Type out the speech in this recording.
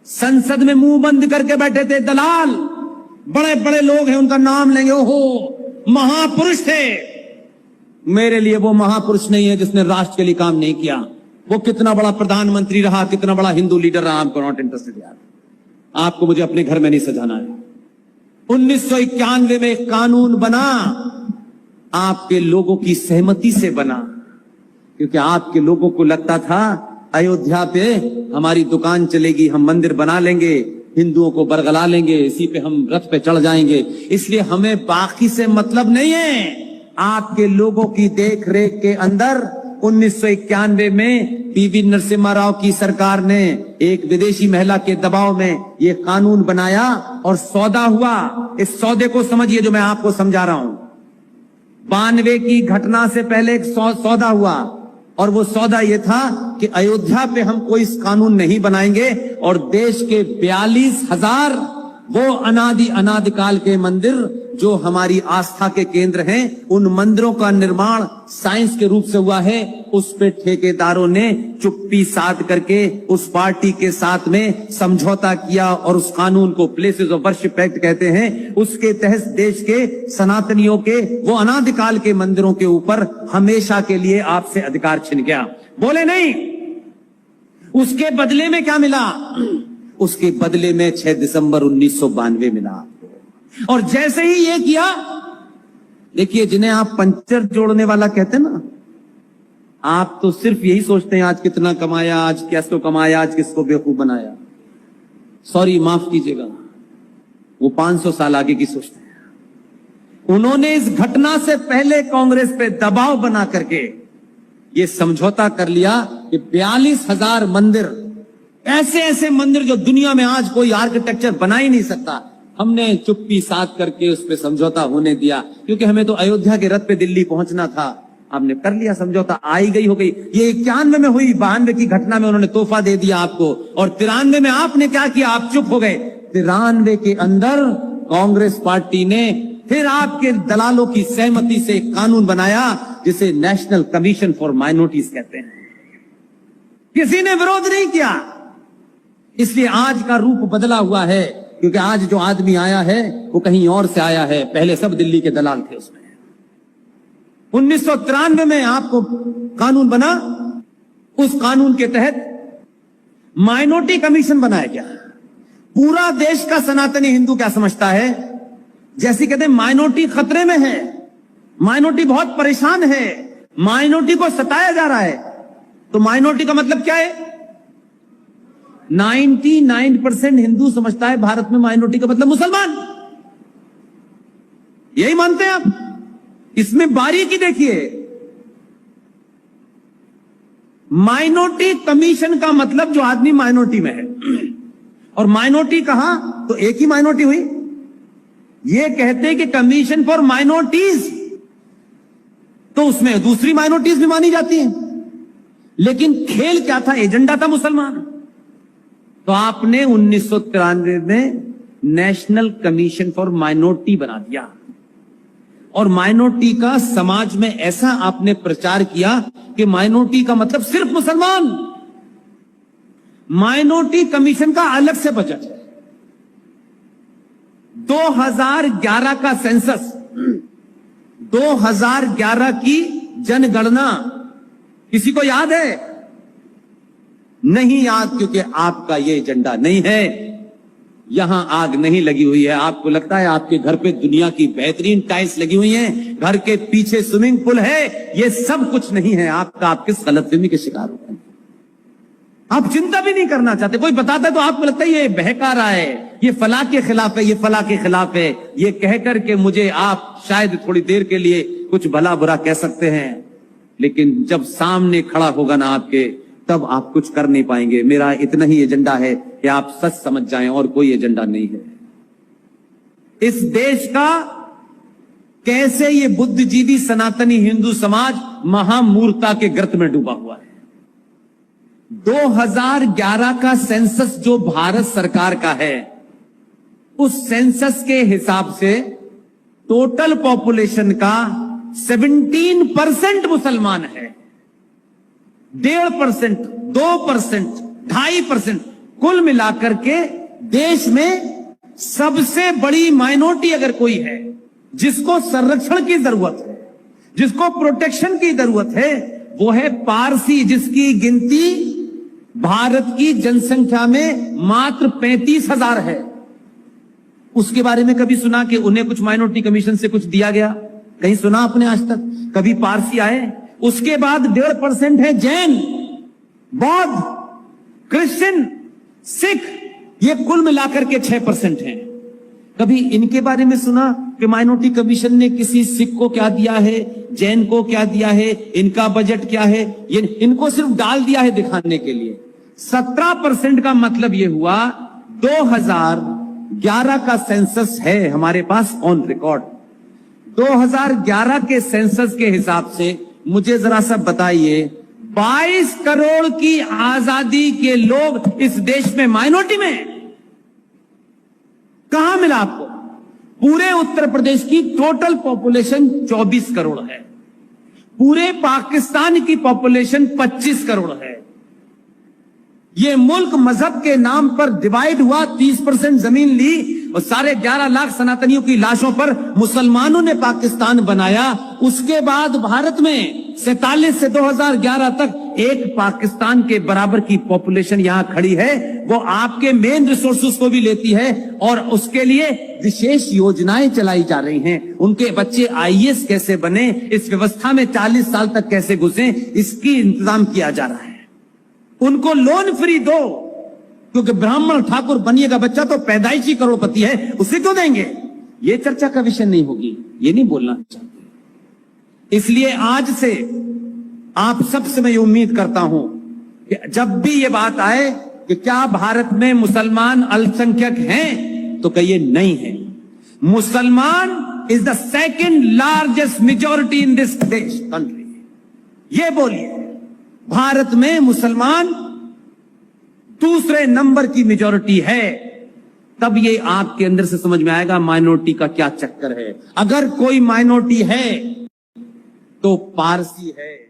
संसद में मुंह बंद करके बैठे थे दलाल, बड़े बड़े लोग हैं, उनका नाम लेंगे, ओहो महापुरुष थे। मेरे लिए वो महापुरुष नहीं है जिसने राष्ट्र के लिए काम नहीं किया। वो कितना बड़ा प्रधानमंत्री रहा, कितना बड़ा हिंदू लीडर रहा, आपको नॉट इंटरेस्टेड यार। आपको मुझे अपने घर में नहीं सजाना है। 1991 में एक कानून बना, आपके लोगों की सहमति से बना, क्योंकि आपके लोगों को लगता था अयोध्या पे हमारी दुकान चलेगी, हम मंदिर बना लेंगे, हिंदुओं को बरगला लेंगे, इसी पे हम रथ पे चढ़ जाएंगे, इसलिए हमें बाकी से मतलब नहीं है। आपके लोगों की देख रेख के अंदर 1991 में पीवी नरसिम्हा राव की सरकार ने एक विदेशी महिला के दबाव में ये कानून बनाया और सौदा हुआ। इस सौदे को समझिए जो मैं आपको समझा रहा हूं। 92 की घटना से पहले एक सौदा हुआ, और वो सौदा ये था कि अयोध्या पे हम कोई कानून नहीं बनाएंगे और देश के 42,000 वो अनादिकाल के मंदिर जो हमारी आस्था के केंद्र हैं, उन मंदिरों का निर्माण साइंस के रूप से हुआ है। उस पे ठेकेदारों ने चुप्पी साध करके उस पार्टी के साथ में समझौता किया और उस कानून को प्लेसेस ऑफ वर्शिप एक्ट कहते हैं। उसके तहत देश के सनातनियों के वो अनादिकाल के मंदिरों के ऊपर हमेशा के लिए आपसे अधिकार छिन गया। बोले नहीं, उसके बदले में क्या मिला? उसके बदले में 6 दिसंबर 1992 मिला आपको। और जैसे ही ये किया, देखिए जिन्हें आप पंचर जोड़ने वाला कहते हैं ना, आप तो सिर्फ यही सोचते हैं आज कितना कमाया, आज कैसे कमाया, आज किसको बेवकूफ बनाया। सॉरी, माफ कीजिएगा, वो 500 साल आगे की सोचते हैं। उन्होंने इस घटना से पहले कांग्रेस पे दबाव बना करके ये समझौता कर लिया कि 42,000 मंदिर, ऐसे ऐसे मंदिर जो दुनिया में आज कोई आर्किटेक्चर बना ही नहीं सकता, हमने चुप्पी साध करके उस पे समझौता होने दिया, क्योंकि हमें तो अयोध्या के रथ पे दिल्ली पहुंचना था। हमने कर लिया समझौता, आई गई हो गई। ये 91 में हुई, 92 की घटना में उन्होंने तोहफा दे दिया आपको, और 93 में आपने क्या किया? आप चुप हो गए। 93 के अंदर कांग्रेस पार्टी ने फिर आपके दलालों की सहमति से एक कानून बनाया जिसे नेशनल कमीशन फॉर माइनॉरिटीज कहते हैं। किसी ने विरोध नहीं किया, इसलिए आज का रूप बदला हुआ है, क्योंकि आज जो आदमी आया है वो कहीं और से आया है। पहले सब दिल्ली के दलाल थे उसमें। 1993 में आपको कानून बना, उस कानून के तहत माइनॉरिटी कमीशन बनाया गया। पूरा देश का सनातनी हिंदू क्या समझता है? जैसे कहते हैं माइनॉरिटी खतरे में है, माइनॉरिटी बहुत परेशान है, माइनॉरिटी को सताया जा रहा है। तो माइनॉरिटी का मतलब क्या है? 99% हिंदू समझता है भारत में माइनॉरिटी का मतलब मुसलमान। यही मानते हैं आप? इसमें बारीकी देखिए, माइनॉरिटी कमीशन का मतलब जो आदमी माइनॉरिटी में है, और माइनॉरिटी कहां? तो एक ही माइनॉरिटी हुई। ये कहते हैं कि कमीशन फॉर माइनॉरिटीज, तो उसमें दूसरी माइनॉरिटीज भी मानी जाती हैं, लेकिन खेल क्या था? एजेंडा था मुसलमान। तो आपने 1993 में नेशनल कमीशन फॉर माइनॉरिटी बना दिया, और माइनॉरिटी का समाज में ऐसा आपने प्रचार किया कि माइनॉरिटी का मतलब सिर्फ मुसलमान। माइनॉरिटी कमीशन का अलग से बजट है। 2011 का सेंसस, 2011 की जनगणना किसी को याद है? नहीं याद, क्योंकि आपका ये एजेंडा नहीं है। यहां आग नहीं लगी हुई है। आपको लगता है आपके घर पे दुनिया की बेहतरीन टाइल्स लगी हुई हैं, घर के पीछे स्विमिंग पूल है। ये सब कुछ नहीं है आपका। आप किस गलतफहमी के शिकार हो गए? आप चिंता भी नहीं करना चाहते। कोई बताता है तो आपको लगता है ये बहका रहा है, ये फला के खिलाफ है, ये फला के खिलाफ है। ये कहकर के मुझे आप शायद थोड़ी देर के लिए कुछ भला बुरा कह सकते हैं, लेकिन जब सामने खड़ा होगा ना आपके, तब आप कुछ कर नहीं पाएंगे। मेरा इतना ही एजेंडा है कि आप सच समझ जाएं, और कोई एजेंडा नहीं है। इस देश का कैसे ये बुद्धिजीवी सनातनी हिंदू समाज महामूर्खता के गर्त में डूबा हुआ है। 2011 का सेंसस जो भारत सरकार का है, उस सेंसस के हिसाब से टोटल पॉपुलेशन का 17% मुसलमान है। 1.5%, 2%, 2.5%, कुल मिलाकर के देश में सबसे बड़ी माइनॉरिटी अगर कोई है जिसको संरक्षण की जरूरत है, जिसको प्रोटेक्शन की जरूरत है, वो है पारसी, जिसकी गिनती भारत की जनसंख्या में मात्र 35,000 है। उसके बारे में कभी सुना कि उन्हें कुछ माइनॉरिटी कमीशन से कुछ दिया गया? कहीं सुना आपने आज तक? कभी पारसी आए? उसके बाद 1.5% है जैन, बौद्ध, क्रिश्चियन, सिख, ये कुल मिलाकर के 6% हैं। कभी इनके बारे में सुना कि माइनॉरिटी कमीशन ने किसी सिख को क्या दिया है, जैन को क्या दिया है, इनका बजट क्या है? ये इनको सिर्फ डाल दिया है दिखाने के लिए। 17% का मतलब ये हुआ 2011 का सेंसस है हमारे पास ऑन रिकॉर्ड। 2011 के सेंसस के हिसाब से मुझे जरा सा बताइए, 22 करोड़ की आजादी के लोग इस देश में माइनॉरिटी में कहां मिला आपको? पूरे उत्तर प्रदेश की टोटल पॉपुलेशन 24 करोड़ है, पूरे पाकिस्तान की पॉपुलेशन 25 करोड़ है। ये मुल्क मजहब के नाम पर डिवाइड हुआ, 30% जमीन ली और 11.5 लाख सनातनियों की लाशों पर मुसलमानों ने पाकिस्तान बनाया। उसके बाद भारत में 47 से 2011 तक एक पाकिस्तान के बराबर की पॉपुलेशन यहां खड़ी है। वो आपके मेन रिसोर्सेज को भी लेती है और उसके लिए विशेष योजनाएं चलाई जा रही हैं। उनके बच्चे IAS कैसे बने, इस व्यवस्था में 40 साल तक कैसे घुसे, इसकी इंतजाम किया जा रहा है। उनको लोन फ्री दो, क्योंकि ब्राह्मण ठाकुर बनिएगा बच्चा तो पैदाइशी करोड़पति है, उसे क्यों देंगे? ये चर्चा का विषय नहीं होगी, ये नहीं बोलना चाहते। इसलिए आज से आप सबसे मैं उम्मीद करता हूं कि जब भी ये बात आए कि क्या भारत में मुसलमान अल्पसंख्यक हैं, तो कहिए नहीं है। मुसलमान is the second largest majority in this देश कंट्री। ये बोलिए, भारत में मुसलमान दूसरे नंबर की मेजॉरिटी है। तब ये आपके अंदर से समझ में आएगा माइनॉरिटी का क्या चक्कर है। अगर कोई माइनॉरिटी है तो पारसी है।